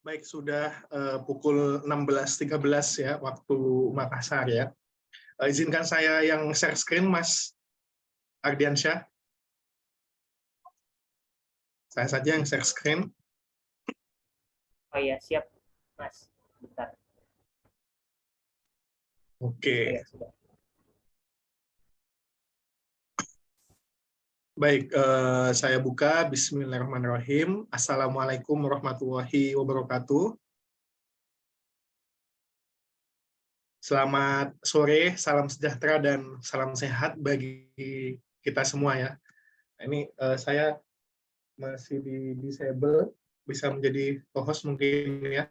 Baik, sudah pukul 16.13 ya, waktu Makassar ya. Izinkan saya yang share screen, Mas Ardiansyah. Saya saja yang share screen. Oh iya, siap, Mas. Bentar. Oke. Ya, sudah. Baik, saya buka. Bismillahirrahmanirrahim. Assalamualaikum warahmatullahi wabarakatuh. Selamat sore, salam sejahtera dan salam sehat bagi kita semua ya. Ini saya masih di disable, bisa menjadi co-host mungkin ya.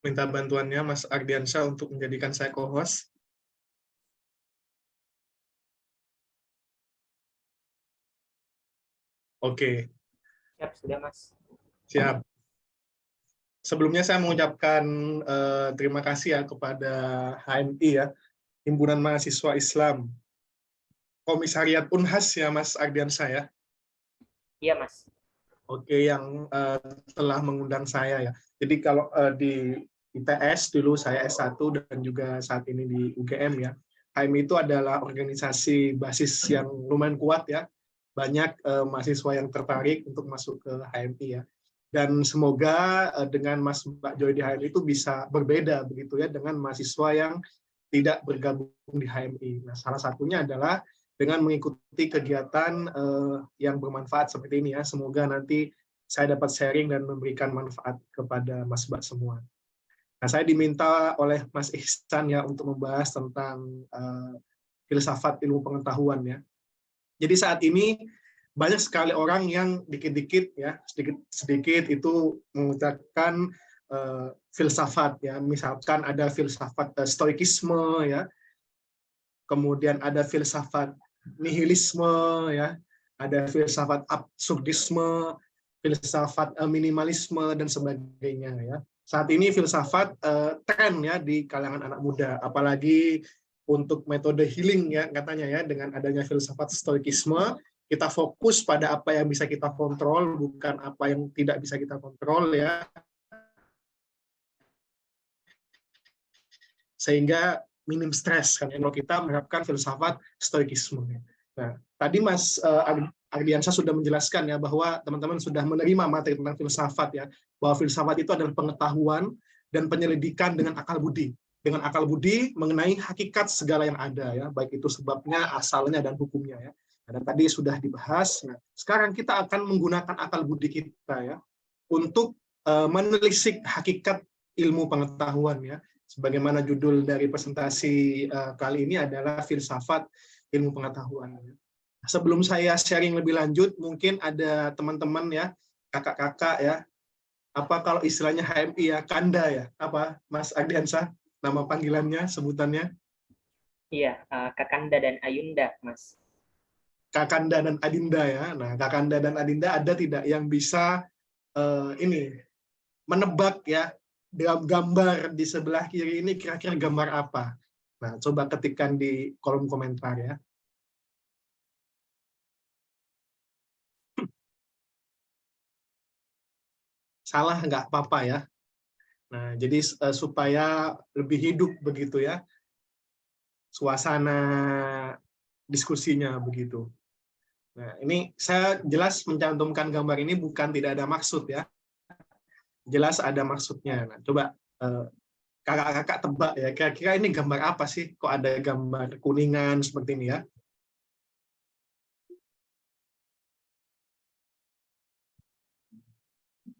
Minta bantuannya Mas Ardiansyah untuk menjadikan saya co-host. Oke. Siap, sudah, Mas. Siap. Sebelumnya saya mengucapkan terima kasih ya kepada HMI ya, Himpunan Mahasiswa Islam, Komisariat Unhas ya Mas Ardiansyah ya. Iya, Mas. Oke, yang telah mengundang saya ya. Jadi kalau di ITS dulu saya S1 dan juga saat ini di UGM ya. HMI itu adalah organisasi basis yang lumayan kuat ya. Banyak mahasiswa yang tertarik untuk masuk ke HMI ya. Dan semoga dengan Mas Mbak Joy di HMI itu bisa berbeda begitu ya dengan mahasiswa yang tidak bergabung di HMI. Nah, salah satunya adalah dengan mengikuti kegiatan yang bermanfaat seperti ini ya. Semoga nanti saya dapat sharing dan memberikan manfaat kepada Mas Mbak semua. Nah, saya diminta oleh Mas Ihsan ya untuk membahas tentang filsafat ilmu pengetahuan ya. Jadi saat ini banyak sekali orang yang dikit-dikit ya, sedikit-sedikit itu mengucapkan filsafat ya. Misalkan ada filsafat stoikisme ya. Kemudian ada filsafat nihilisme ya, ada filsafat absurdisme, filsafat minimalisme dan sebagainya ya. Saat ini filsafat tren ya di kalangan anak muda, apalagi untuk metode healing ya katanya ya, dengan adanya filsafat stoikisme kita fokus pada apa yang bisa kita kontrol, bukan apa yang tidak bisa kita kontrol ya. Sehingga minim stres kan kalau kita menerapkan filsafat stoikisme. Nah, tadi Mas Ardiansyah sudah menjelaskan ya bahwa teman-teman sudah menerima materi tentang filsafat ya, bahwa filsafat itu adalah pengetahuan dan penyelidikan dengan akal budi. Dengan akal budi mengenai hakikat segala yang ada ya, baik itu sebabnya, asalnya dan hukumnya ya. Dan tadi sudah dibahas. Nah, sekarang kita akan menggunakan akal budi kita ya untuk menelisik hakikat ilmu pengetahuan ya. Sebagaimana judul dari presentasi kali ini adalah filsafat ilmu pengetahuan. Sebelum saya sharing lebih lanjut, mungkin ada teman-teman ya, kakak-kakak ya, apa kalau istilahnya HMI ya, Kanda ya, apa Mas Ardiansyah, nama panggilannya, sebutannya? Iya, Kakanda dan Ayunda, Mas. Kakanda dan Adinda ya. Nah, Kakanda dan Adinda ada tidak yang bisa ini menebak ya, gambar di sebelah kiri ini kira-kira gambar apa? Nah, coba ketikkan di kolom komentar ya. Salah nggak apa-apa ya. Nah, jadi supaya lebih hidup begitu ya, suasana diskusinya begitu. Nah, ini saya jelas mencantumkan gambar ini bukan tidak ada maksud ya. Jelas ada maksudnya. Nah, coba kakak-kakak tebak ya, kira-kira ini gambar apa sih? Kok ada gambar kuningan seperti ini ya?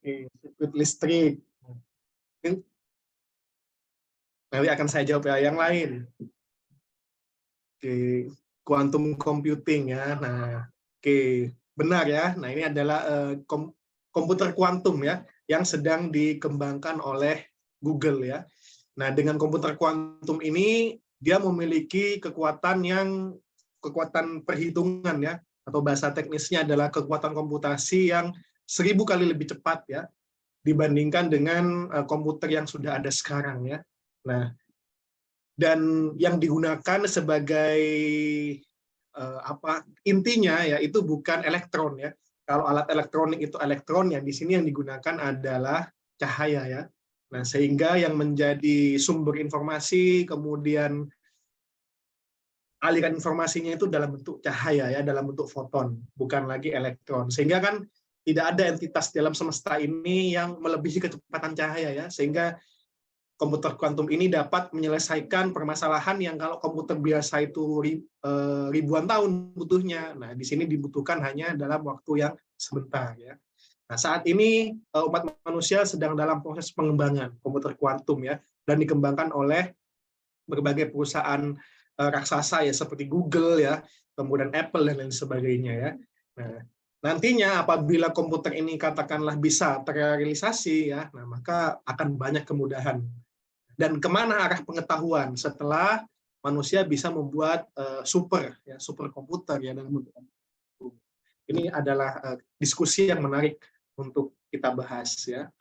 Oke, sirkuit listrik. Nanti akan saya jawab ya, yang lain. Oke, quantum computing ya. Nah, oke, benar ya. Nah, ini adalah komputer kuantum ya, yang sedang dikembangkan oleh Google ya. Nah, dengan komputer kuantum ini dia memiliki kekuatan perhitungan ya, atau bahasa teknisnya adalah kekuatan komputasi yang 1000 kali lebih cepat ya dibandingkan dengan komputer yang sudah ada sekarang ya. Nah, dan yang digunakan sebagai intinya ya itu bukan elektron ya. Kalau alat elektronik itu elektron, ya di sini yang digunakan adalah cahaya ya. Nah, sehingga yang menjadi sumber informasi, kemudian aliran informasinya itu dalam bentuk cahaya ya, dalam bentuk foton, bukan lagi elektron. Sehingga kan tidak ada entitas dalam semesta ini yang melebihi kecepatan cahaya ya, sehingga komputer kuantum ini dapat menyelesaikan permasalahan yang kalau komputer biasa itu ribuan tahun butuhnya. Nah, di sini dibutuhkan hanya dalam waktu yang sebentar ya. Nah, saat ini umat manusia sedang dalam proses pengembangan komputer kuantum ya, dan dikembangkan oleh berbagai perusahaan raksasa ya seperti Google ya, kemudian Apple dan lain sebagainya ya. Nah, nantinya apabila komputer ini katakanlah bisa terrealisasi ya, nah maka akan banyak kemudahan. Dan kemana arah pengetahuan setelah manusia bisa membuat super komputer ya dalam bentuk. Ini adalah diskusi yang menarik untuk kita bahas ya.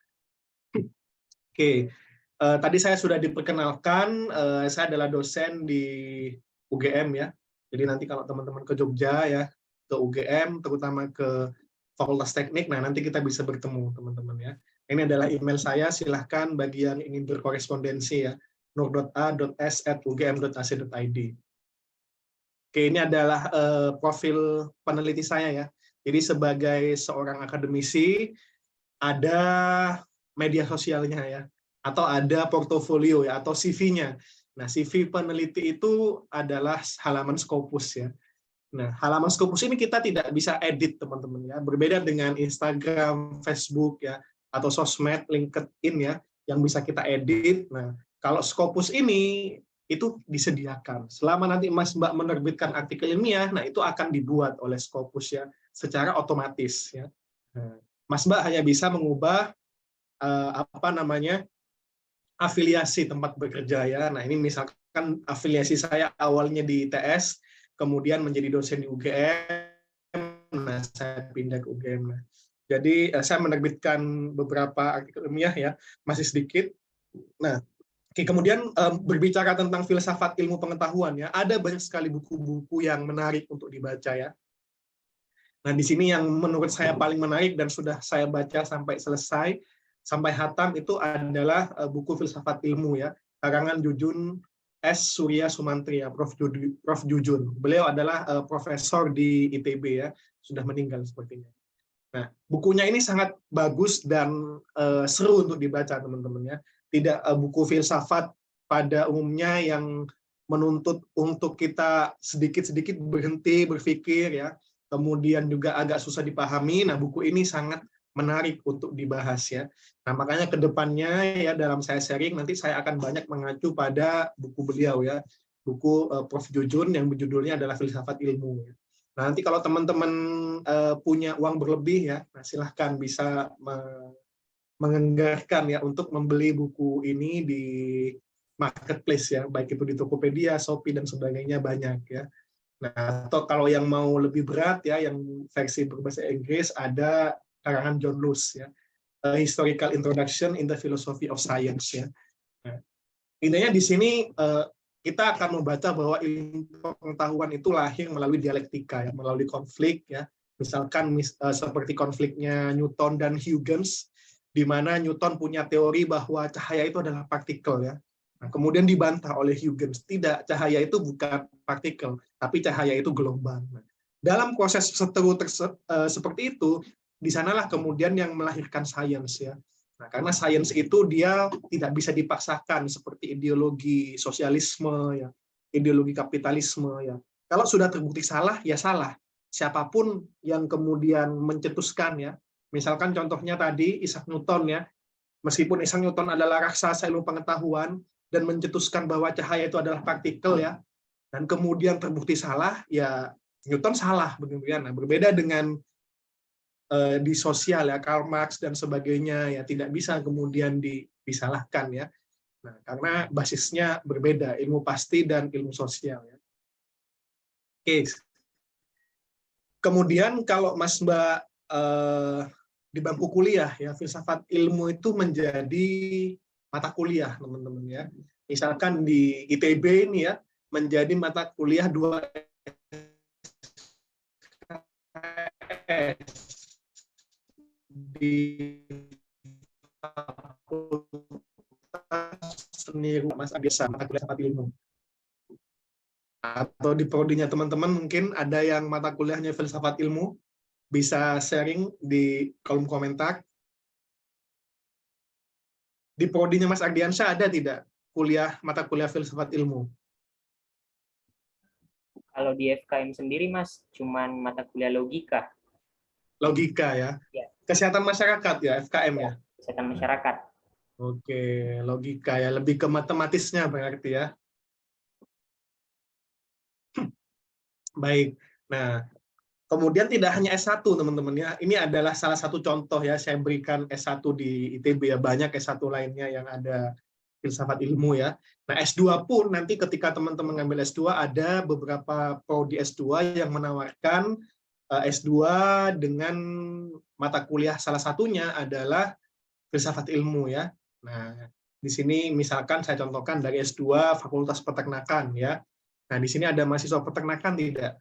Oke, tadi saya sudah diperkenalkan, saya adalah dosen di UGM ya. Jadi nanti kalau teman-teman ke Jogja ya, ke UGM, terutama ke Fakultas Teknik, nah nanti kita bisa bertemu teman-teman ya. Ini adalah email saya, silahkan bagi yang ingin berkorespondensi ya, nur.a.s@ugm.ac.id. Oke, ini adalah profil peneliti saya ya. Jadi sebagai seorang akademisi, ada media sosialnya ya, atau ada portofolio ya, atau CV-nya. Nah, CV peneliti itu adalah halaman Scopus ya. Nah, halaman Scopus ini kita tidak bisa edit teman-teman ya. Berbeda dengan Instagram, Facebook ya, atau sosmed, LinkedIn ya, yang bisa kita edit. Nah, kalau Scopus ini itu disediakan. Selama nanti Mas Mbak menerbitkan artikel ilmiah, nah itu akan dibuat oleh Scopus ya, secara otomatis ya. Nah, Mas Mbak hanya bisa mengubah afiliasi tempat bekerja ya. Nah, ini misalkan afiliasi saya awalnya di ITS, kemudian menjadi dosen di UGM, nah saya pindah ke UGM. Nah, jadi saya menerbitkan beberapa artikel ilmiah ya, masih sedikit. Nah, kemudian berbicara tentang filsafat ilmu pengetahuan ya, ada banyak sekali buku-buku yang menarik untuk dibaca ya. Nah, di sini yang menurut saya paling menarik dan sudah saya baca sampai selesai, sampai hatam, itu adalah buku Filsafat Ilmu ya, karangan Jujun S. Surya Sumantri ya, Prof. Jujun. Beliau adalah profesor di ITB ya, sudah meninggal sepertinya. Nah, bukunya ini sangat bagus dan seru untuk dibaca teman-teman ya. Tidak buku filsafat pada umumnya yang menuntut untuk kita sedikit-sedikit berhenti berpikir ya, kemudian juga agak susah dipahami. Nah, buku ini sangat menarik untuk dibahas ya. Nah, makanya ke depannya ya dalam saya sharing nanti saya akan banyak mengacu pada buku beliau ya, buku Prof. Jujun yang berjudulnya adalah Filsafat Ilmu. Nah, nanti kalau teman-teman punya uang berlebih ya, nah silahkan bisa menganggarkan ya untuk membeli buku ini di marketplace ya, baik itu di Tokopedia, Shopee dan sebagainya, banyak ya. Nah, atau kalau yang mau lebih berat ya, yang versi berbahasa Inggris, ada karangan John Lewis ya, A Historical Introduction in the Philosophy of Science ya. Nah, intinya di sini kita akan membaca bahwa ilmu pengetahuan itu lahir melalui dialektika ya, melalui konflik ya. Misalkan seperti konfliknya Newton dan Huygens, di mana Newton punya teori bahwa cahaya itu adalah partikel ya. Nah, kemudian dibantah oleh Huygens, tidak, cahaya itu bukan partikel, tapi cahaya itu gelombang. Nah, dalam proses seteru seperti itu, di sanalah kemudian yang melahirkan sains ya. Nah, karena sains itu dia tidak bisa dipaksakan seperti ideologi sosialisme ya, ideologi kapitalisme ya. Kalau sudah terbukti salah ya salah. Siapapun yang kemudian mencetuskan ya. Misalkan contohnya tadi Isaac Newton ya. Meskipun Isaac Newton adalah raksasa ilmu pengetahuan dan mencetuskan bahwa cahaya itu adalah partikel ya, dan kemudian terbukti salah ya Newton salah begitu ya. Nah, berbeda dengan di sosial ya, Karl Marx dan sebagainya ya, tidak bisa kemudian disalahkan ya. Nah, karena basisnya berbeda, ilmu pasti dan ilmu sosial ya. Oke. Kemudian kalau Mas Mbak di bangku kuliah ya, filsafat ilmu itu menjadi mata kuliah teman-teman ya. Misalkan di ITB ini ya, menjadi mata kuliah 2 di seni Mas Agesa, mata kuliah filsafat ilmu. Atau di prodinya teman-teman mungkin ada yang mata kuliahnya filsafat ilmu, bisa sharing di kolom komentar. Di prodinya Mas Ardiansyah ada tidak mata kuliah filsafat ilmu? Kalau di FKM sendiri, Mas, cuman mata kuliah logika. Logika ya. Ya. Kesehatan masyarakat ya, FKM ya. Kesehatan masyarakat. Oke, logika ya, lebih ke matematisnya berarti ya. Baik. Nah, kemudian tidak hanya S1 teman-teman ya. Ini adalah salah satu contoh ya, saya berikan S1 di ITB ya, banyak S1 lainnya yang ada filsafat ilmu ya. Nah, S2 pun nanti ketika teman-teman ngambil S2 ada beberapa prodi S2 yang menawarkan S2 dengan mata kuliah salah satunya adalah filsafat ilmu ya. Nah, di sini misalkan saya contohkan dari S2 Fakultas Peternakan ya. Nah, di sini ada mahasiswa peternakan tidak?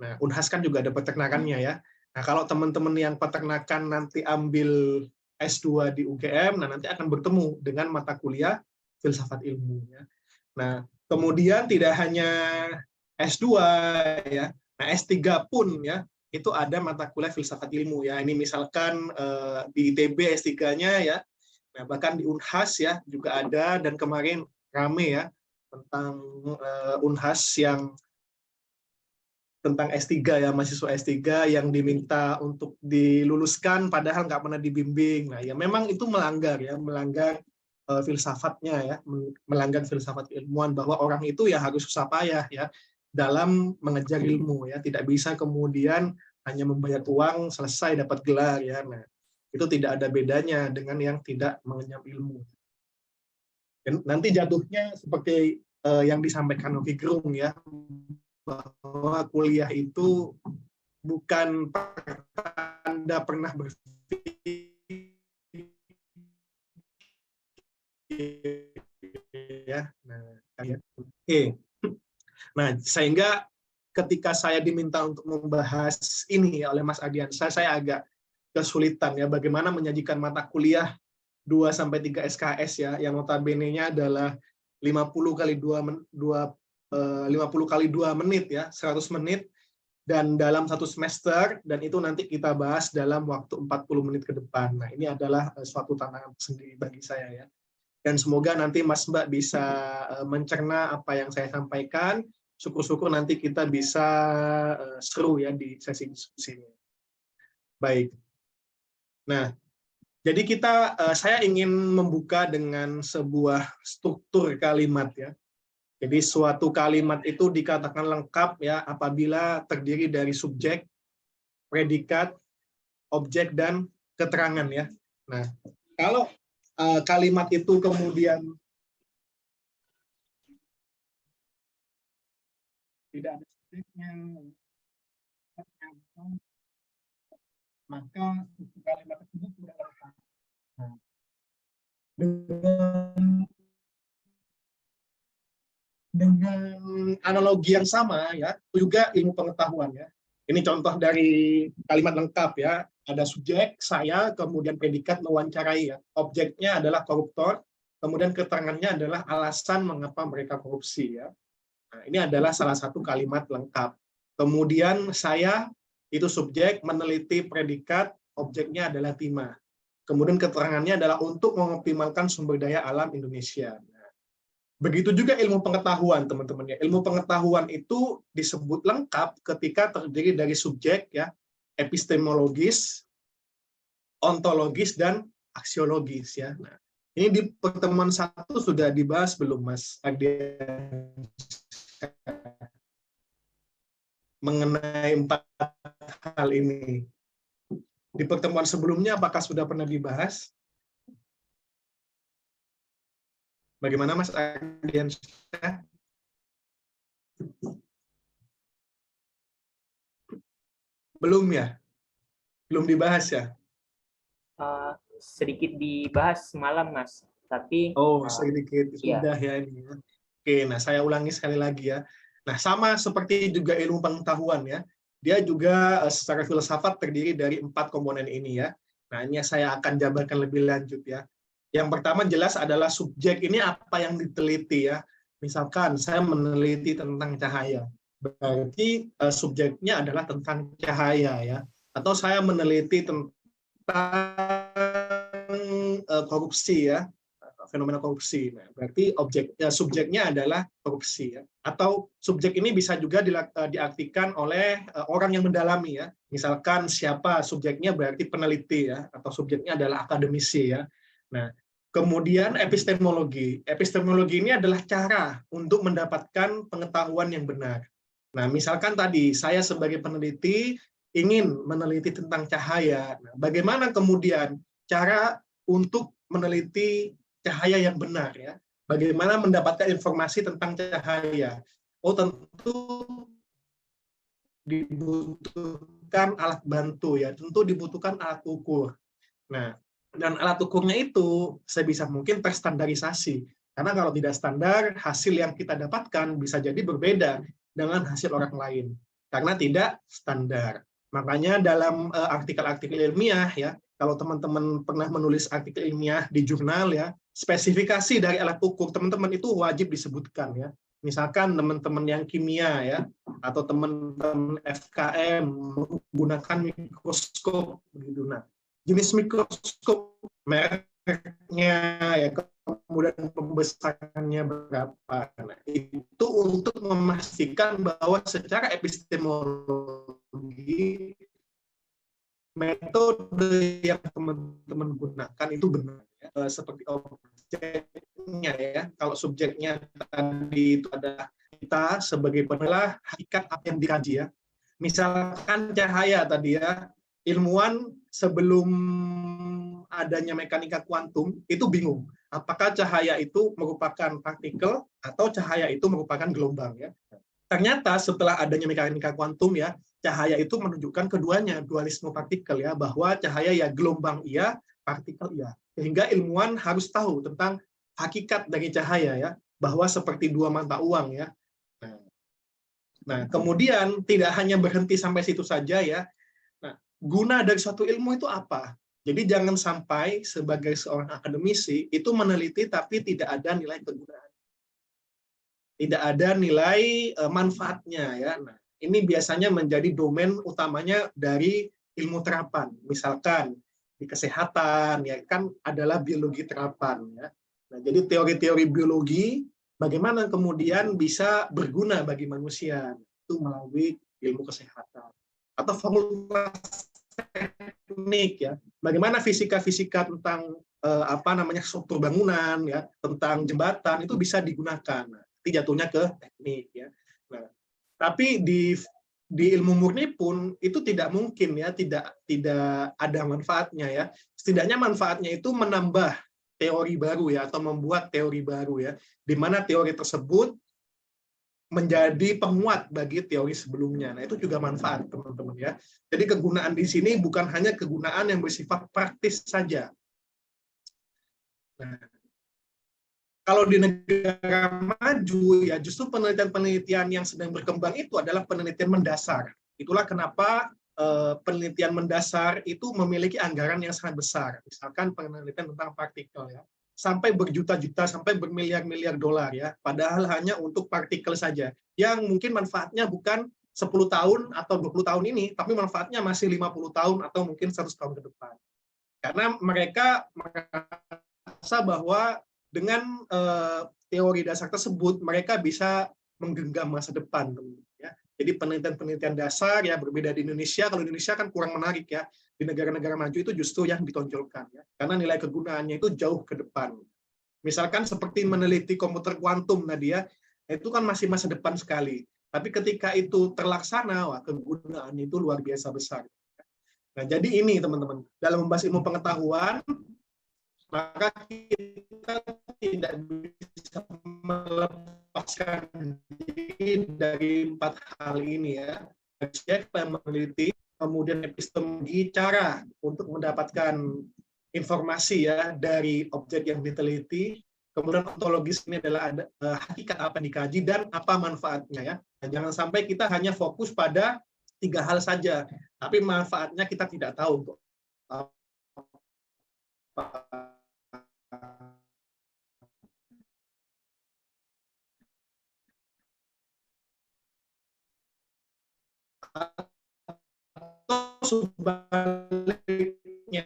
Nah, Unhas kan juga ada peternakannya ya. Nah, kalau teman-teman yang peternakan nanti ambil S2 di UGM, nah nanti akan bertemu dengan mata kuliah filsafat ilmu ya. Nah, kemudian tidak hanya S2 ya. Nah, S3 pun ya, itu ada mata kuliah filsafat ilmu ya. Ini misalkan di ITB S3-nya ya. Nah, bahkan di Unhas ya juga ada, dan kemarin rame ya tentang Unhas yang tentang S3 ya, mahasiswa S3 yang diminta untuk diluluskan padahal nggak pernah dibimbing. Nah, ya memang itu melanggar filsafatnya ya, melanggar filsafat ilmuwan bahwa orang itu ya harus susah payah ya dalam mengejar ilmu ya, tidak bisa kemudian hanya membayar uang selesai dapat gelar ya. Nah, itu tidak ada bedanya dengan yang tidak mengenyam ilmu. Dan nanti jatuhnya seperti yang disampaikan Rocky Gerung ya, bahwa kuliah itu bukan pertanda pernah berpikir ya. Nah, sehingga ketika saya diminta untuk membahas ini oleh Mas Ardiansyah, saya agak kesulitan ya bagaimana menyajikan mata kuliah 2-3 SKS ya, yang notabene-nya adalah 50 kali 2 menit ya, 100 menit, dan dalam satu semester, dan itu nanti kita bahas dalam waktu 40 menit ke depan. Nah, ini adalah suatu tantangan sendiri bagi saya ya. Dan semoga nanti Mas Mbak bisa mencerna apa yang saya sampaikan. Syukur-syukur nanti kita bisa seru ya di sesi diskusinya. Baik. Nah, jadi saya ingin membuka dengan sebuah struktur kalimat ya. Jadi suatu kalimat itu dikatakan lengkap ya apabila terdiri dari subjek, predikat, objek, dan keterangan ya. Nah, kalau kalimat itu kemudian tidak ada subjeknya, maka kalimat tersebut tidak lengkap. Nah, dengan analogi yang sama ya, juga ilmu pengetahuan ya. Ini contoh dari kalimat lengkap ya. Ada subjek, saya, kemudian predikat mewawancarai ya. Objeknya adalah koruptor, kemudian keterangannya adalah alasan mengapa mereka korupsi ya. Nah, ini adalah salah satu kalimat lengkap. Kemudian saya itu subjek, meneliti predikat, objeknya adalah timah. Kemudian keterangannya adalah untuk mengoptimalkan sumber daya alam Indonesia. Begitu juga ilmu pengetahuan, teman-teman ya. Ilmu pengetahuan itu disebut lengkap ketika terdiri dari subjek ya, epistemologis, ontologis, dan aksiologis ya. Nah, ini di pertemuan 1 sudah dibahas belum, Mas Ardian? Mengenai 4 hal ini. Di pertemuan sebelumnya apakah sudah pernah dibahas? Bagaimana Mas Ardian? Belum ya? Belum dibahas ya? Sedikit dibahas semalam, Mas. Tapi sedikit sudah ya ini. Oke, nah saya ulangi sekali lagi ya. Nah, sama seperti juga ilmu pengetahuan ya. dia juga secara filsafat terdiri dari 4 komponen ini ya. Nah, ini saya akan jabarkan lebih lanjut ya. Yang pertama jelas adalah subjek ini apa yang diteliti ya. Misalkan saya meneliti tentang cahaya, berarti subjeknya adalah tentang cahaya ya. Atau saya meneliti tentang korupsi ya, fenomena korupsi. Nah, berarti subjeknya adalah korupsi ya. Atau subjek ini bisa juga diartikan oleh orang yang mendalami ya. Misalkan siapa subjeknya berarti peneliti ya, atau subjeknya adalah akademisi ya. Nah, kemudian epistemologi. Epistemologi ini adalah cara untuk mendapatkan pengetahuan yang benar. Nah, misalkan tadi saya sebagai peneliti ingin meneliti tentang cahaya. Nah, bagaimana kemudian cara untuk meneliti cahaya yang benar ya? Bagaimana mendapatkan informasi tentang cahaya? Oh, tentu dibutuhkan alat bantu ya, tentu dibutuhkan alat ukur. Nah, dan alat ukurnya itu sebisa mungkin terstandarisasi. Karena kalau tidak standar, hasil yang kita dapatkan bisa jadi berbeda dengan hasil orang lain. Karena tidak standar. Makanya dalam artikel-artikel ilmiah, ya, kalau teman-teman pernah menulis artikel ilmiah di jurnal, ya, spesifikasi dari alat ukur teman-teman itu wajib disebutkan. Ya. Misalkan teman-teman yang kimia, ya, atau teman-teman FKM menggunakan mikroskop. Nah, jenis mikroskop, mereknya, ya, kemudian pembesarannya berapa. Nah, itu untuk memastikan bahwa secara epistemologi metode yang teman-teman gunakan itu benar. Ya. Seperti objeknya ya, kalau subjeknya tadi itu adalah kita sebagai peneliti hakikat apa yang dikaji ya. Misalkan cahaya tadi ya, ilmuwan sebelum adanya mekanika kuantum itu bingung apakah cahaya itu merupakan partikel atau cahaya itu merupakan gelombang ya. Ternyata setelah adanya mekanika kuantum ya, cahaya itu menunjukkan keduanya, dualisme partikel ya, bahwa cahaya ya gelombang iya, partikel iya. Sehingga ilmuwan harus tahu tentang hakikat dari cahaya ya, bahwa seperti dua mata uang ya. Nah, kemudian tidak hanya berhenti sampai situ saja ya. Nah, guna dari suatu ilmu itu apa? Jadi jangan sampai sebagai seorang akademisi itu meneliti tapi tidak ada nilai kegunaan. Tidak ada nilai manfaatnya ya. Nah, ini biasanya menjadi domain utamanya dari ilmu terapan. Misalkan di kesehatan ya kan adalah biologi terapan ya. Nah, jadi teori-teori biologi bagaimana kemudian bisa berguna bagi manusia itu melalui ilmu kesehatan. Atau fakultas teknik ya. Bagaimana fisika-fisika tentang struktur bangunan ya, tentang jembatan itu bisa digunakan. Nah, itu jatuhnya ke teknik ya. Nah, tapi di ilmu murni pun itu tidak mungkin ya, tidak ada manfaatnya ya. Setidaknya manfaatnya itu menambah teori baru ya, atau membuat teori baru ya, di mana teori tersebut menjadi penguat bagi teori sebelumnya. Nah, itu juga manfaat, teman-teman ya. Jadi kegunaan di sini bukan hanya kegunaan yang bersifat praktis saja. Nah, kalau di negara maju ya justru penelitian-penelitian yang sedang berkembang itu adalah penelitian mendasar. Itulah kenapa penelitian mendasar itu memiliki anggaran yang sangat besar. Misalkan penelitian tentang partikel ya. Sampai berjuta-juta, sampai bermiliar-miliar dolar ya, padahal hanya untuk partikel saja, yang mungkin manfaatnya bukan 10 tahun atau 20 tahun ini, tapi manfaatnya masih 50 tahun atau mungkin 100 tahun ke depan. Karena mereka merasa bahwa dengan teori dasar tersebut, mereka bisa menggenggam masa depan. Ya. Jadi penelitian-penelitian dasar ya berbeda di Indonesia, kalau di Indonesia kan kurang menarik ya, di negara-negara maju itu justru yang ditonjolkan ya, karena nilai kegunaannya itu jauh ke depan. Misalkan seperti meneliti komputer kuantum tadi ya, itu kan masih masa depan sekali. Tapi ketika itu terlaksana, wah kegunaannya itu luar biasa besar. Nah, jadi ini teman-teman, dalam membahas ilmu pengetahuan, maka kita tidak bisa melepaskan diri dari 4 hal ini ya. Siapa yang meneliti, kemudian epistemologi, cara untuk mendapatkan informasi ya dari objek yang diteliti, kemudian ontologis ini adalah hakikat apa yang dikaji dan apa manfaatnya ya. Dan jangan sampai kita hanya fokus pada 3 hal saja, tapi manfaatnya kita tidak tahu untuk apa. Atau sebaliknya,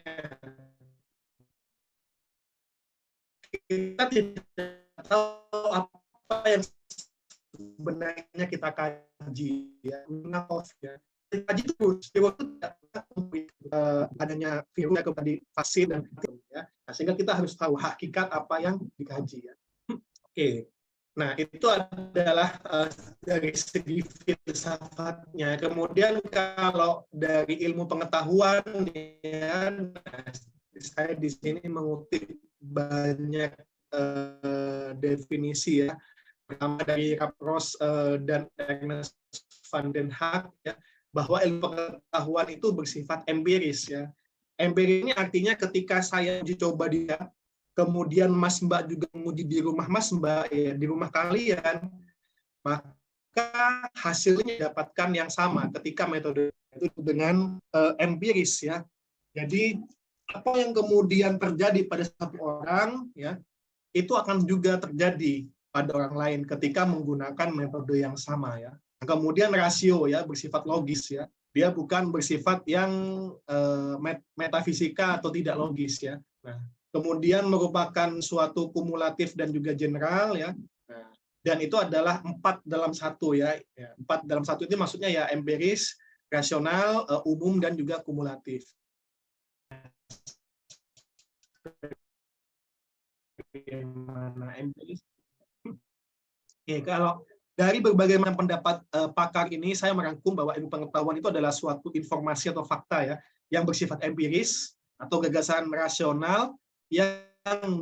kita tidak tahu apa yang sebenarnya kita kaji ya, ya. Kaji terus di waktu adanya virus kepada vaksin dan ya. Nah, sehingga kita harus tahu hakikat apa yang dikaji ya. Oke. Nah, itu adalah dari segi filsafatnya. Kemudian kalau dari ilmu pengetahuan ya, nah, saya di sini mengutip banyak definisi ya. Pertama dari Rapros dan Ernest van den Haag ya, bahwa ilmu pengetahuan itu bersifat empiris ya. Empiris ini artinya ketika saya uji coba dia, kemudian Mas Mbak juga menguji di rumah Mas Mbak ya, di rumah kalian, maka hasilnya dapatkan yang sama ketika metode itu dengan empiris ya. Jadi apa yang kemudian terjadi pada satu orang ya, itu akan juga terjadi pada orang lain ketika menggunakan metode yang sama ya. Kemudian rasio ya bersifat logis ya. Dia bukan bersifat yang metafisika atau tidak logis ya. Nah, kemudian merupakan suatu kumulatif dan juga general ya. Nah, dan itu adalah 4 dalam 1 ya. 4 dalam 1 itu maksudnya ya empiris, rasional, umum dan juga kumulatif. Bagaimana empiris? Oke, kalau dari berbagai macam pendapat pakar ini, saya merangkum bahwa ilmu pengetahuan itu adalah suatu informasi atau fakta ya, yang bersifat empiris atau gagasan rasional yang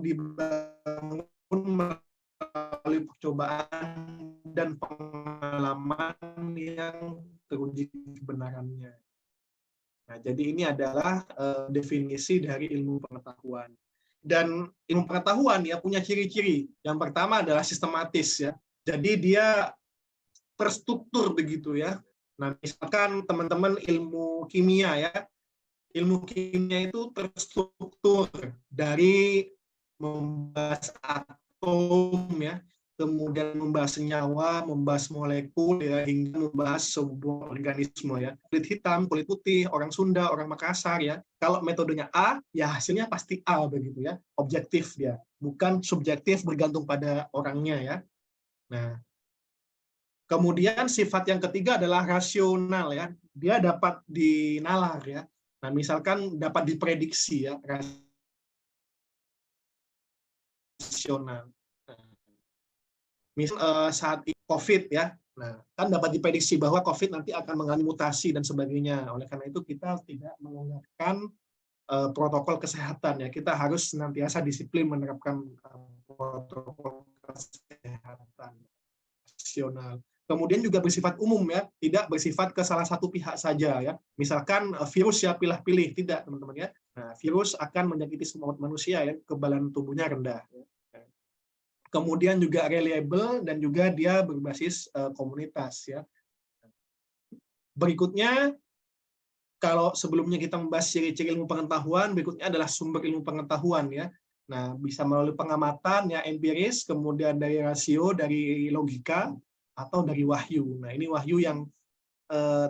dibangun melalui percobaan dan pengalaman yang teruji kebenarannya. Nah, jadi ini adalah definisi dari ilmu pengetahuan. Dan ilmu pengetahuan ya punya ciri-ciri. Yang pertama adalah sistematis ya. Jadi dia terstruktur begitu ya. Nah, misalkan teman-teman ilmu kimia ya. Ilmu kimia itu terstruktur dari membahas atom ya, kemudian membahas senyawa, membahas molekul ya, hingga membahas sebuah organisme ya. Kulit hitam, kulit putih, orang Sunda, orang Makassar ya. Kalau metodenya A, ya hasilnya pasti A begitu ya. Objektif dia, bukan subjektif bergantung pada orangnya ya. Nah, kemudian sifat yang ketiga adalah rasional ya. Dia dapat dinalar ya. Nah, misalkan dapat diprediksi ya, rasional. Misal saat COVID ya, nah kan dapat diprediksi bahwa COVID nanti akan mengalami mutasi dan sebagainya. Oleh karena itu kita tidak melonggarkan protokol kesehatan ya. Kita harus senantiasa disiplin menerapkan protokol kesehatan nasional. Kemudian juga bersifat umum ya, tidak bersifat ke salah satu pihak saja ya. Misalkan virus ya pilih-pilih, tidak teman-teman ya. Nah, virus akan menyakiti semua manusia ya, kekebalan tubuhnya rendah. Ya. Kemudian juga reliable dan juga dia berbasis komunitas ya. Berikutnya, kalau sebelumnya kita membahas ciri-ciri ilmu pengetahuan, berikutnya adalah sumber ilmu pengetahuan ya. Nah, bisa melalui pengamatan ya empiris, kemudian dari rasio, dari logika, atau dari wahyu. Nah, ini wahyu yang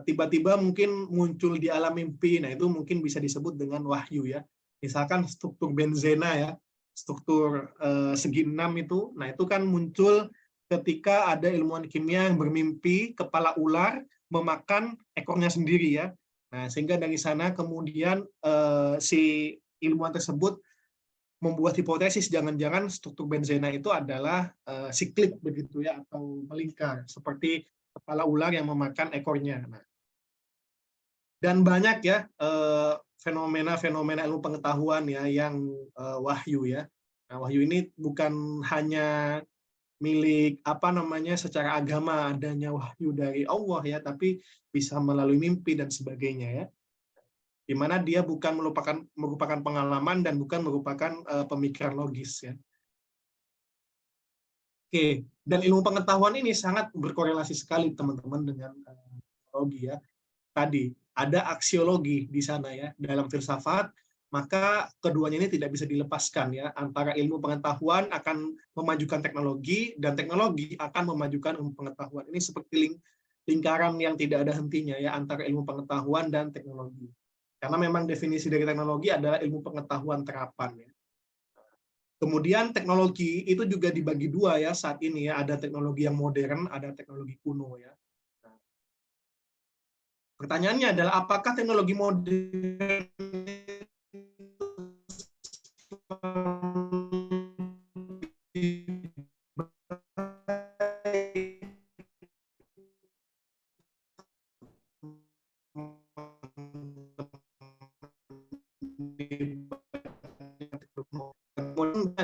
tiba-tiba mungkin muncul di alam mimpi. Nah, itu mungkin bisa disebut dengan wahyu ya. Misalkan struktur benzena ya, struktur segi 6 itu. Nah, itu kan muncul ketika ada ilmuwan kimia yang bermimpi kepala ular memakan ekornya sendiri ya. Nah, sehingga dari sana kemudian si ilmuwan tersebut membuat hipotesis jangan-jangan struktur benzena itu adalah siklik begitu ya, atau melingkar seperti kepala ular yang memakan ekornya. Nah, dan banyak ya fenomena-fenomena ilmu pengetahuan ya yang wahyu ya. Nah, wahyu ini bukan hanya milik secara agama adanya wahyu dari Allah ya, tapi bisa melalui mimpi dan sebagainya ya. Di mana dia bukan merupakan pengalaman dan bukan merupakan pemikiran logis ya. Oke, dan ilmu pengetahuan ini sangat berkorelasi sekali teman-teman dengan teknologi ya. tadi ada aksiologi di sana ya dalam filsafat, maka keduanya ini tidak bisa dilepaskan ya, antara ilmu pengetahuan akan memajukan teknologi dan teknologi akan memajukan ilmu pengetahuan. Ini seperti lingkaran yang tidak ada hentinya ya antara ilmu pengetahuan dan teknologi. Karena memang definisi dari teknologi adalah ilmu pengetahuan terapan ya. Kemudian teknologi itu juga dibagi dua ya saat ini ya, ada teknologi yang modern, ada teknologi kuno ya. Nah, pertanyaannya adalah apakah teknologi modern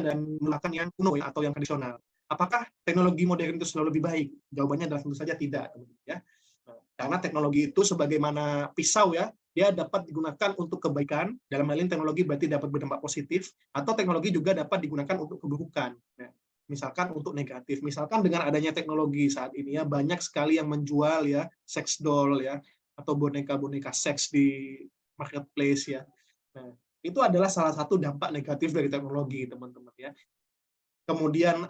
dan melakukan yang kuno ya, atau yang tradisional. Apakah teknologi modern itu selalu lebih baik? Jawabannya adalah tentu saja tidak. Ya. Karena teknologi itu sebagaimana pisau ya, dia dapat digunakan untuk kebaikan, dalam hal ini teknologi berarti dapat berdampak positif, atau teknologi juga dapat digunakan untuk keburukan. Nah, misalkan untuk negatif. Misalkan dengan adanya teknologi saat ini ya, banyak sekali yang menjual ya, sex doll ya, atau boneka-boneka seks di marketplace ya. Nah, itu adalah salah satu dampak negatif dari teknologi, teman-teman ya. Kemudian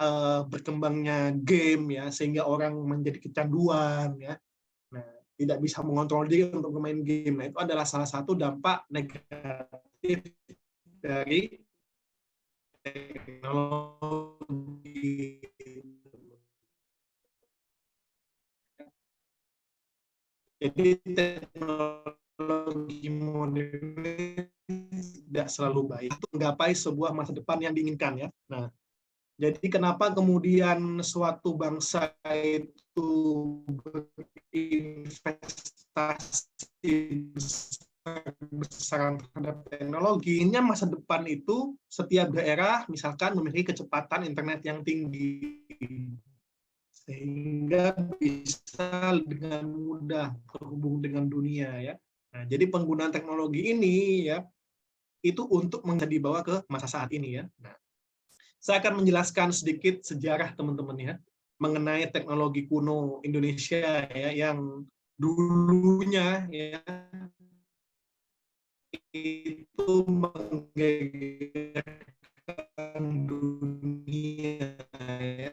berkembangnya game ya, sehingga orang menjadi kecanduan ya. Nah, tidak bisa mengontrol diri untuk bermain game. Nah, itu adalah salah satu dampak negatif dari teknologi. Jadi teknologi modern tidak selalu baik untuk menggapai sebuah masa depan yang diinginkan ya. Nah, jadi kenapa kemudian suatu bangsa itu berinvestasi besar terhadap teknologi, ini masa depan itu setiap daerah misalkan memiliki kecepatan internet yang tinggi, sehingga bisa dengan mudah terhubung dengan dunia ya. Nah, jadi penggunaan teknologi ini ya itu untuk dibawa ke masa saat ini ya. Nah, saya akan menjelaskan sedikit sejarah teman-teman ya mengenai teknologi kuno Indonesia ya yang dulunya ya itu menggegerkan dunia ya.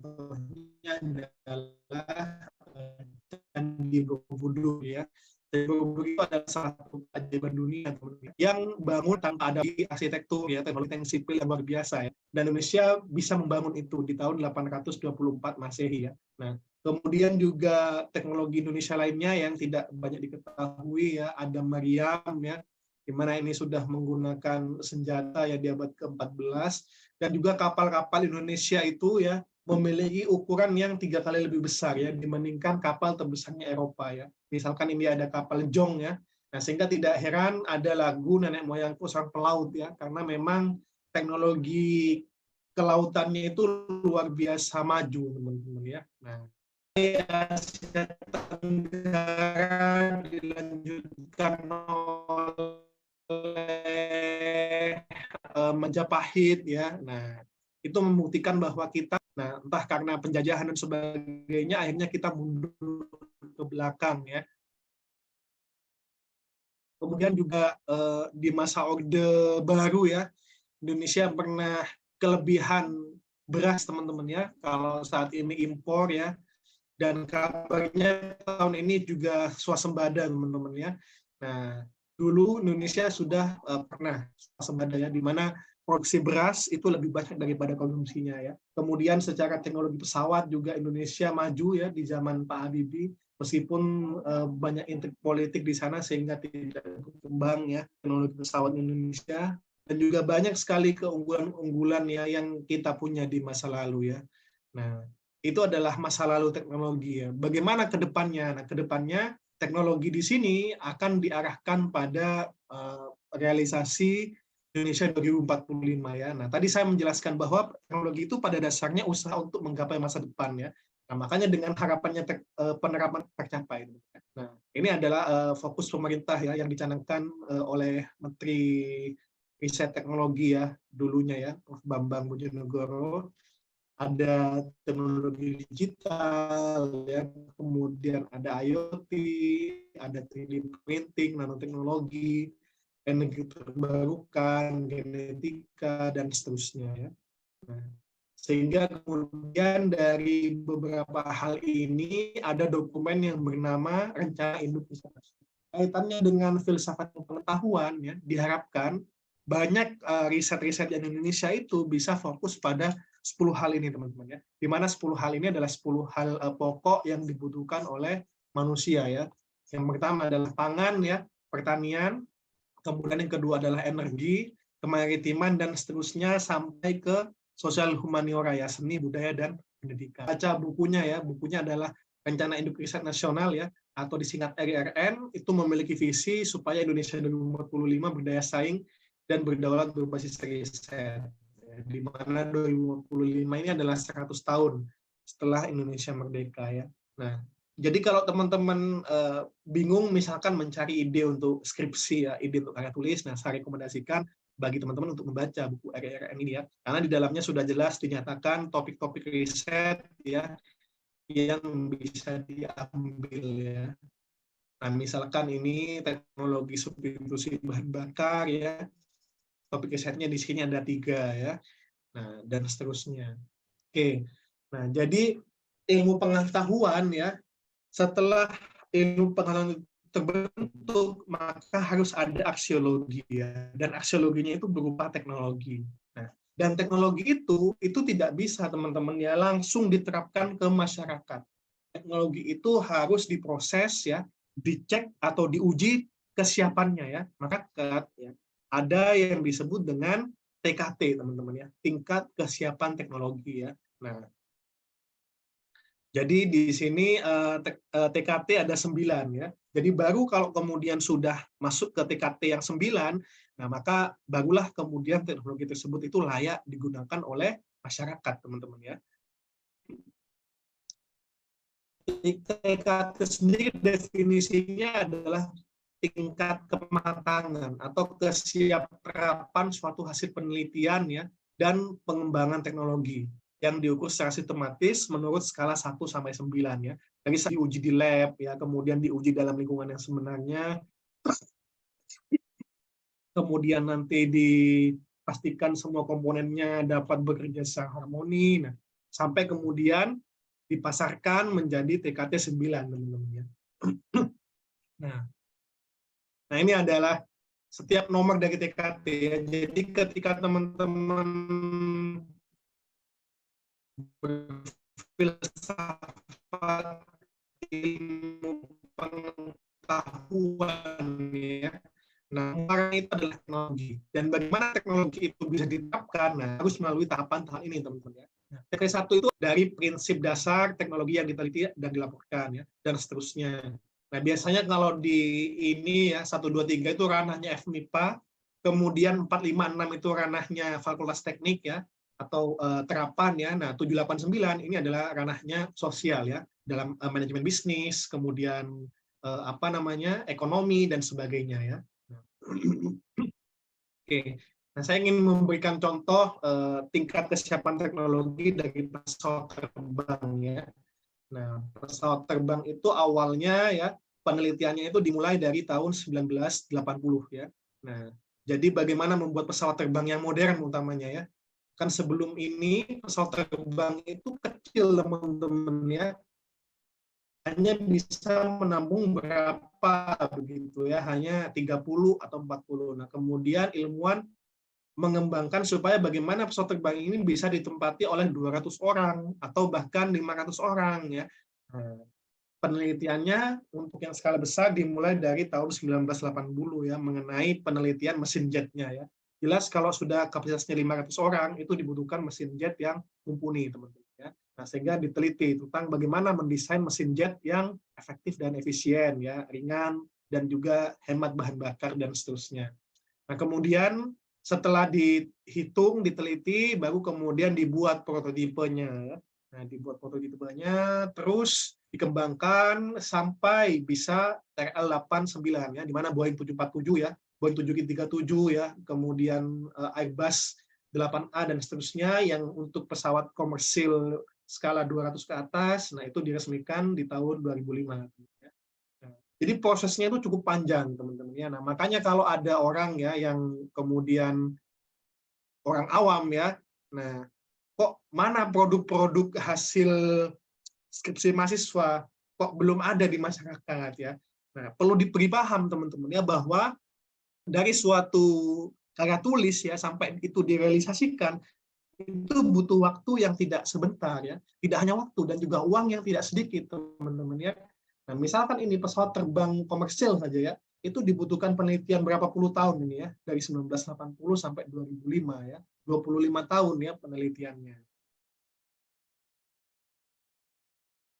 Contohnya adalah Candi Borobudur ya. Candi Borobudur itu adalah satu keajaiban dunia yang bangun tanpa ada arsitektur ya, teknologi yang sipil yang luar biasa ya. Dan Indonesia bisa membangun itu di tahun 824 Masehi ya. Nah, kemudian juga teknologi Indonesia lainnya yang tidak banyak diketahui ya, ada Meriam ya, di mana ini sudah menggunakan senjata ya di abad ke-14, dan juga kapal-kapal Indonesia itu ya memiliki ukuran yang 3 kali lebih besar ya dibandingkan kapal terbesarnya Eropa ya. Misalkan ini ada kapal Jong ya. Nah, sehingga tidak heran ada lagu nenek moyangku sang pelaut ya, karena memang teknologi kelautannya itu luar biasa maju, teman-teman ya. Nah, Asia Tenggara dilanjutkan oleh Majapahit ya. Nah, itu membuktikan bahwa kita, nah entah karena penjajahan dan sebagainya, akhirnya kita mundur ke belakang ya. Kemudian juga di masa Orde Baru ya, Indonesia pernah kelebihan beras teman-teman ya. Kalau saat ini impor ya, dan kabarnya tahun ini juga swasembada teman-teman ya. Nah, dulu Indonesia sudah pernah swasembada ya, di mana produksi beras itu lebih banyak daripada konsumsinya ya. Kemudian secara teknologi pesawat juga Indonesia maju ya di zaman Pak Habibie, meskipun banyak intrik politik di sana sehingga tidak berkembang ya teknologi pesawat Indonesia, dan juga banyak sekali keunggulan-unggulan ya yang kita punya di masa lalu ya. Nah, itu adalah masa lalu teknologi ya. Bagaimana ke depannya? Nah, ke depannya teknologi di sini akan diarahkan pada realisasi Indonesia 2045 ya. Nah, tadi saya menjelaskan bahwa teknologi itu pada dasarnya usaha untuk menggapai masa depan ya. Nah, makanya dengan harapannya penerapan tercapai. Nah, ini adalah fokus pemerintah ya yang dicanangkan oleh Menteri Riset Teknologi ya dulunya ya, Prof. Bambang Brojonegoro. ada teknologi digital, ya, kemudian ada IoT, ada 3D printing, nanoteknologi, energi terbarukan, genetika, dan seterusnya. Ya. Nah, sehingga kemudian dari beberapa hal ini ada dokumen yang bernama Rencana Induk Riset. Kaitannya dengan filsafat pengetahuan, ya, diharapkan banyak riset-riset di Indonesia itu bisa fokus pada 10 hal ini, teman-teman, ya. Di mana 10 hal ini adalah 10 hal pokok yang dibutuhkan oleh manusia, ya. Yang pertama adalah pangan, ya, pertanian, kemudian yang kedua adalah energi, kemaritiman, dan seterusnya sampai ke sosial humaniora, ya, seni, budaya, dan pendidikan. Baca bukunya, ya, bukunya adalah Rencana Induk Riset Nasional, ya, atau disingkat RIRN, itu memiliki visi supaya Indonesia 2045 berdaya saing dan berdaulat berbasis riset. Di mana 2045 ini adalah 100 tahun setelah Indonesia merdeka, ya. Nah, jadi kalau teman-teman bingung misalkan mencari ide untuk skripsi, ya, ide untuk karya tulis, nah saya rekomendasikan bagi teman-teman untuk membaca buku RIRN ini, ya, karena di dalamnya sudah jelas dinyatakan topik-topik riset, ya, yang bisa diambil, ya. Nah, misalkan ini teknologi substitusi bahan bakar, ya, topik risetnya di sini ada 3, ya. Nah, dan seterusnya. Oke. Nah, jadi ilmu pengetahuan, ya, setelah ilmu pengetahuan terbentuk, maka harus ada aksiologi, ya. Dan aksiologinya itu berupa teknologi. Nah, dan teknologi itu tidak bisa, teman-teman, ya, langsung diterapkan ke masyarakat. Teknologi itu harus diproses, ya, dicek atau diuji kesiapannya, ya. Maka ya, ada yang disebut dengan TKT, teman-teman, ya, tingkat kesiapan teknologi, ya. Nah, jadi di sini TKT ada 9, ya. Jadi baru kalau kemudian sudah masuk ke TKT yang 9, nah maka barulah kemudian teknologi tersebut itu layak digunakan oleh masyarakat, teman-teman, ya. TKT sendiri definisinya adalah tingkat kematangan atau kesiaprapan suatu hasil penelitian, ya, dan pengembangan teknologi yang diukur secara sistematis menurut skala 1 sampai 9, ya. Jadi diuji di lab, ya, kemudian diuji dalam lingkungan yang sebenarnya, kemudian nanti dipastikan semua komponennya dapat bekerja secara harmoni, nah, sampai kemudian dipasarkan menjadi TKT 9, teman-teman, ya. Nah, ini adalah setiap nomor dari TKT, ya. Jadi ketika teman-teman berfilsafat ilmu pengetahuan, ya. Nah, orang itu adalah teknologi. Dan bagaimana teknologi itu bisa diterapkan, nah, harus melalui tahapan-tahapan ini, teman-teman, ya. Nah, TKT 1 itu dari prinsip dasar teknologi yang diteliti dan dilaporkan, ya, dan seterusnya. Nah, biasanya kalau di ini, ya, 1, 2, 3 itu ranahnya FMIPA, kemudian 4, 5, 6 itu ranahnya Fakultas Teknik, ya, atau terapan, ya. Nah, 7, 8, 9 ini adalah ranahnya sosial, ya, dalam manajemen bisnis, kemudian ekonomi dan sebagainya, ya. Oke. Nah, saya ingin memberikan contoh tingkat kesiapan teknologi dari pesawat terbang, ya. Nah, pesawat terbang itu awalnya, ya, penelitiannya itu dimulai dari tahun 1980, ya. Nah, jadi bagaimana membuat pesawat terbang yang modern utamanya, ya. Kan sebelum ini pesawat terbang itu kecil, teman-teman, ya. Hanya bisa menampung berapa begitu, ya, hanya 30 atau 40. Nah, kemudian ilmuwan mengembangkan supaya bagaimana pesawat terbang ini bisa ditempati oleh 200 orang atau bahkan 500 orang, ya. Nah, penelitiannya untuk yang skala besar dimulai dari tahun 1980, ya, mengenai penelitian mesin jetnya, ya. Jelas kalau sudah kapasitasnya 500 orang itu dibutuhkan mesin jet yang mumpuni, teman-teman, ya. Nah, sehingga diteliti tentang bagaimana mendesain mesin jet yang efektif dan efisien, ya, ringan dan juga hemat bahan bakar dan seterusnya. Nah, kemudian setelah dihitung, diteliti, baru kemudian dibuat prototipenya. Nah, dibuat prototipenya, terus dikembangkan sampai bisa TRL-89, ya, di mana Boeing 747, ya, Boeing 737, ya, kemudian Airbus 8A dan seterusnya, yang untuk pesawat komersil skala 200 ke atas, nah itu diresmikan di tahun 2005. Jadi prosesnya itu cukup panjang, teman-teman ya. Nah, makanya kalau ada orang ya yang kemudian orang awam ya, nah kok mana produk-produk hasil skripsi mahasiswa kok belum ada di masyarakat ya. Nah, perlu diberi paham teman-teman ya bahwa dari suatu karya tulis ya sampai itu direalisasikan itu butuh waktu yang tidak sebentar ya, tidak hanya waktu dan juga uang yang tidak sedikit teman-teman ya. Nah, misalkan ini pesawat terbang komersil saja ya, itu dibutuhkan penelitian berapa puluh tahun ini ya, dari 1980 sampai 2005 ya, 25 tahun ya penelitiannya.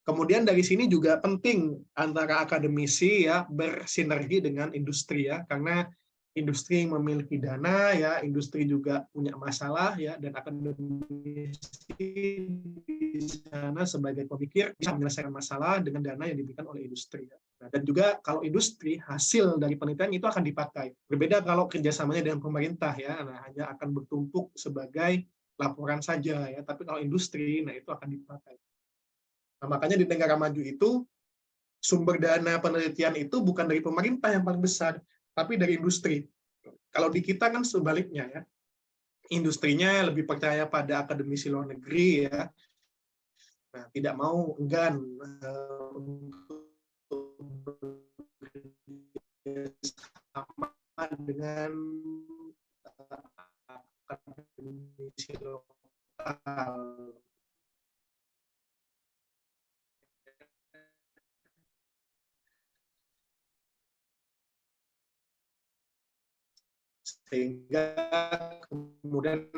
Kemudian dari sini juga penting antara akademisi ya bersinergi dengan industri ya, karena industri memiliki dana ya, industri juga punya masalah ya, dan akademisi di sana sebagai pemikir bisa menyelesaikan masalah dengan dana yang diberikan oleh industri ya. Nah, dan juga kalau industri hasil dari penelitian itu akan dipakai. Berbeda kalau kerjasamanya dengan pemerintah ya, nah hanya akan bertumpuk sebagai laporan saja ya, tapi kalau industri nah itu akan dipakai. Nah, makanya di negara maju itu sumber dana penelitian itu bukan dari pemerintah yang paling besar, tapi dari industri. Kalau di kita kan sebaliknya ya, industrinya lebih percaya pada akademisi luar negeri ya, nah, tidak mau enggan untuk bekerjasama dengan akademisi lokal. Sehingga kemudian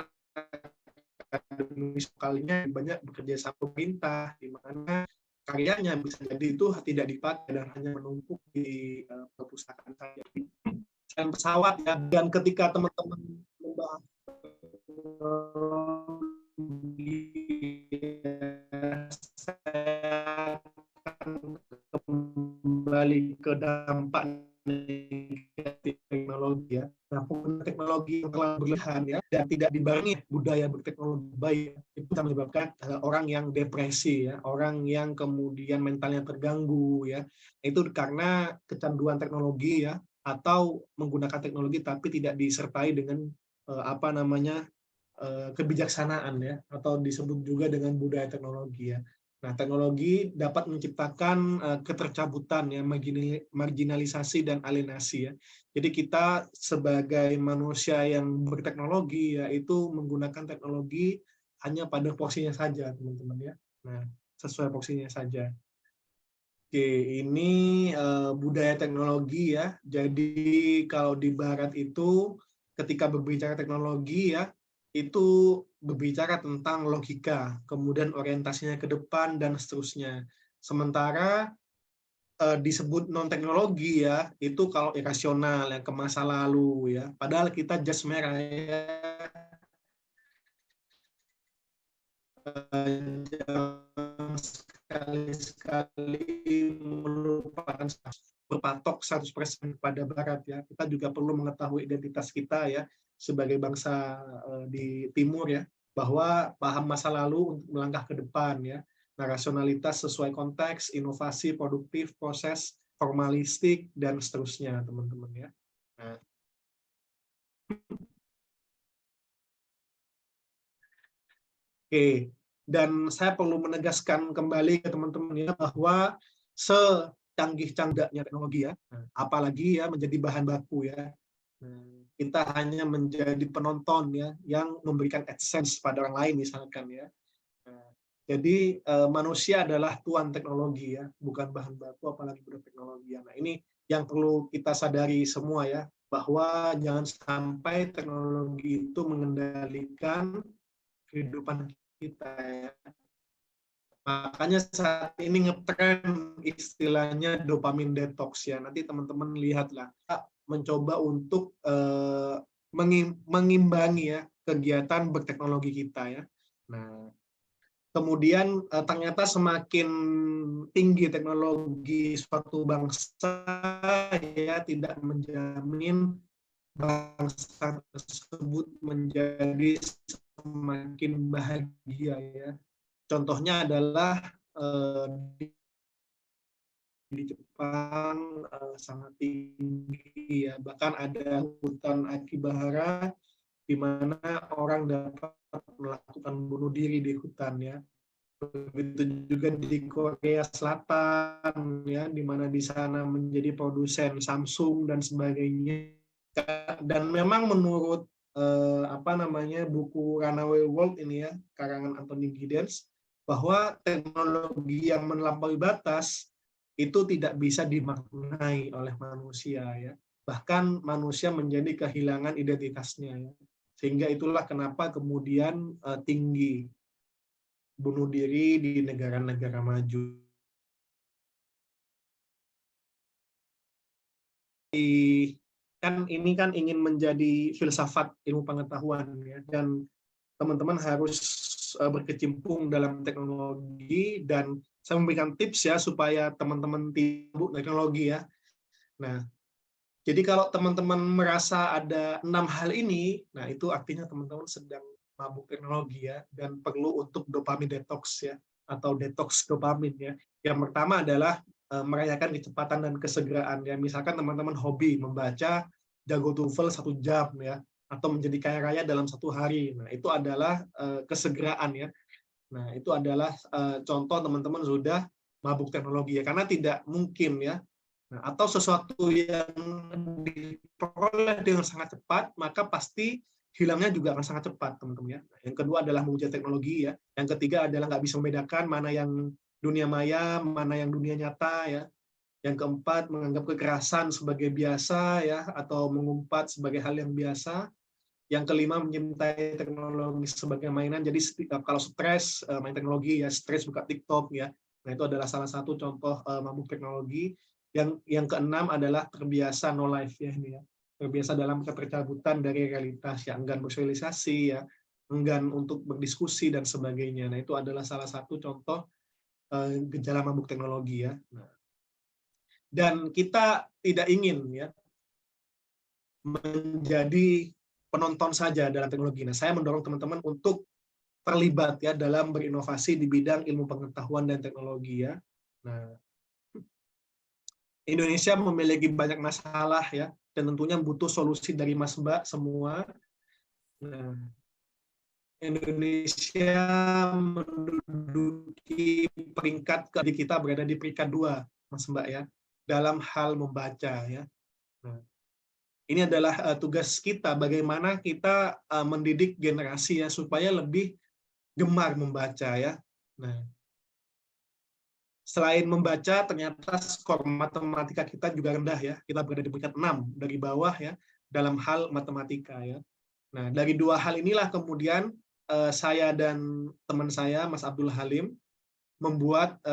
akademisi lokalnya banyak bekerja sama pemerintah, di mana karyanya bisa jadi itu tidak dipakai dan hanya menumpuk di perpustakaan saja. Dan pesawat ya, dan ketika teman-teman membahas saya akan kembali ke dampak negatif teknologi ya. Nah, penggunaan teknologi yang telah berlebihan ya dan tidak dibarengi budaya berteknologi baik itu bisa menyebabkan orang yang depresi ya, orang yang kemudian mentalnya terganggu ya. Itu karena kecanduan teknologi ya, atau menggunakan teknologi tapi tidak disertai dengan kebijaksanaan ya, atau disebut juga dengan budaya teknologi ya. Nah, teknologi dapat menciptakan ketercabutan ya, marginalisasi dan alienasi ya. Jadi kita sebagai manusia yang berteknologi ya itu menggunakan teknologi hanya pada porsinya saja, teman-teman ya. Nah, sesuai porsinya saja. Oke, ini budaya teknologi ya. Jadi kalau di barat itu ketika berbicara teknologi ya, itu berbicara tentang logika, kemudian orientasinya ke depan dan seterusnya. Sementara disebut non teknologi ya, itu kalau irasional yang ke masa lalu ya. Padahal kita just merah ya. Sekali-sekali melupakan berpatok 100% pada barat ya. Kita juga perlu mengetahui identitas kita ya sebagai bangsa di timur ya, bahwa paham masa lalu untuk melangkah ke depan ya. Nah, rasionalitas sesuai konteks, inovasi, produktif, proses, formalistik dan seterusnya, teman-teman ya. Nah, oke, dan saya perlu menegaskan kembali ke teman-teman ya bahwa secanggih-canggihnya teknologi ya, apalagi ya menjadi bahan baku ya, kita hanya menjadi penonton ya yang memberikan AdSense pada orang lain misalkan ya. Jadi manusia adalah tuan teknologi ya, bukan bahan baku apalagi berteknologi. Nah, ini yang perlu kita sadari semua ya, bahwa jangan sampai teknologi itu mengendalikan kehidupan kita ya. Makanya saat ini ngetren istilahnya dopamin detox ya. Nanti teman-teman lihatlah, mencoba untuk mengimbangi ya kegiatan berteknologi kita ya. Nah, kemudian ternyata semakin tinggi teknologi suatu bangsa ya tidak menjamin bangsa tersebut menjadi semakin bahagia ya. Contohnya adalah di Jepang sangat tinggi ya, bahkan ada hutan Akibahara di mana orang dapat melakukan bunuh diri di hutan ya. Begitu juga di Korea Selatan ya, di mana di sana menjadi produsen Samsung dan sebagainya. Dan memang menurut buku Runaway World ini ya, karangan Anthony Giddens, bahwa teknologi yang melampaui batas itu tidak bisa dimaknai oleh manusia ya. Bahkan manusia menjadi kehilangan identitasnya ya. Sehingga itulah kenapa kemudian tinggi bunuh diri di negara-negara maju. Kan ini kan ingin menjadi filsafat ilmu pengetahuan ya, dan teman-teman harus berkecimpung dalam teknologi, dan saya memberikan tips ya supaya teman-teman tidak teknologi ya. Nah, jadi kalau teman-teman merasa ada 6 hal ini, nah itu artinya teman-teman sedang mabuk teknologi ya, dan perlu untuk dopamin detox ya, atau detox dopamin ya. Yang pertama adalah merayakan kecepatan dan kesegeraan ya. Misalkan teman-teman hobi membaca jago TOEFL 1 jam ya, atau menjadi kaya raya dalam 1 hari. Nah, itu adalah kesegeraan ya. Nah, itu adalah contoh teman-teman sudah mabuk teknologi ya, karena tidak mungkin ya. Nah, atau sesuatu yang diperoleh dengan sangat cepat, maka pasti hilangnya juga akan sangat cepat, teman-teman ya. Yang kedua adalah menguji teknologi ya. Yang ketiga adalah nggak bisa membedakan mana yang dunia maya, mana yang dunia nyata ya. Yang keempat, menganggap kekerasan sebagai biasa ya, atau mengumpat sebagai hal yang biasa. Yang kelima, menyintai teknologi sebagai mainan. Jadi kalau stres main teknologi ya, stres buka TikTok ya. Nah, itu adalah salah satu contoh mabuk teknologi. Yang keenam adalah terbiasa no life ya ini ya. Terbiasa dalam ketercabutan dari realitas ya, enggan bersosialisasi ya, enggan untuk berdiskusi dan sebagainya. Nah, itu adalah salah satu contoh gejala mabuk teknologi ya. Nah, dan kita tidak ingin ya menjadi penonton saja dalam teknologi. Nah, saya mendorong teman-teman untuk terlibat ya dalam berinovasi di bidang ilmu pengetahuan dan teknologi ya. Nah, Indonesia memiliki banyak masalah ya, dan tentunya butuh solusi dari Mas Mbak semua. Nah, Indonesia menduduki peringkat kita berada di peringkat 2, Mas Mbak ya, dalam hal membaca ya. Nah, ini adalah tugas kita, bagaimana kita mendidik generasi ya supaya lebih gemar membaca ya. Nah, selain membaca, ternyata skor matematika kita juga rendah ya. Kita berada di peringkat 6 dari bawah ya dalam hal matematika ya. Nah, dari 2 hal inilah kemudian saya dan teman saya, Mas Abdul Halim, membuat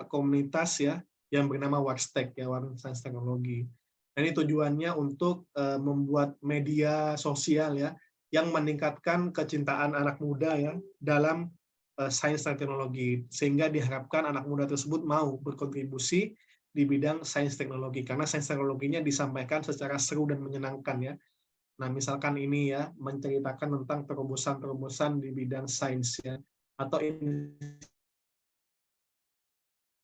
komunitas ya yang bernama Warstek ya, Warung Sains Teknologi. Nah, ini tujuannya untuk membuat media sosial ya yang meningkatkan kecintaan anak muda ya dalam sains dan teknologi, sehingga diharapkan anak muda tersebut mau berkontribusi di bidang sains teknologi, karena sains teknologinya disampaikan secara seru dan menyenangkan ya. Nah, misalkan ini ya, menceritakan tentang terobosan-terobosan di bidang sains ya, atau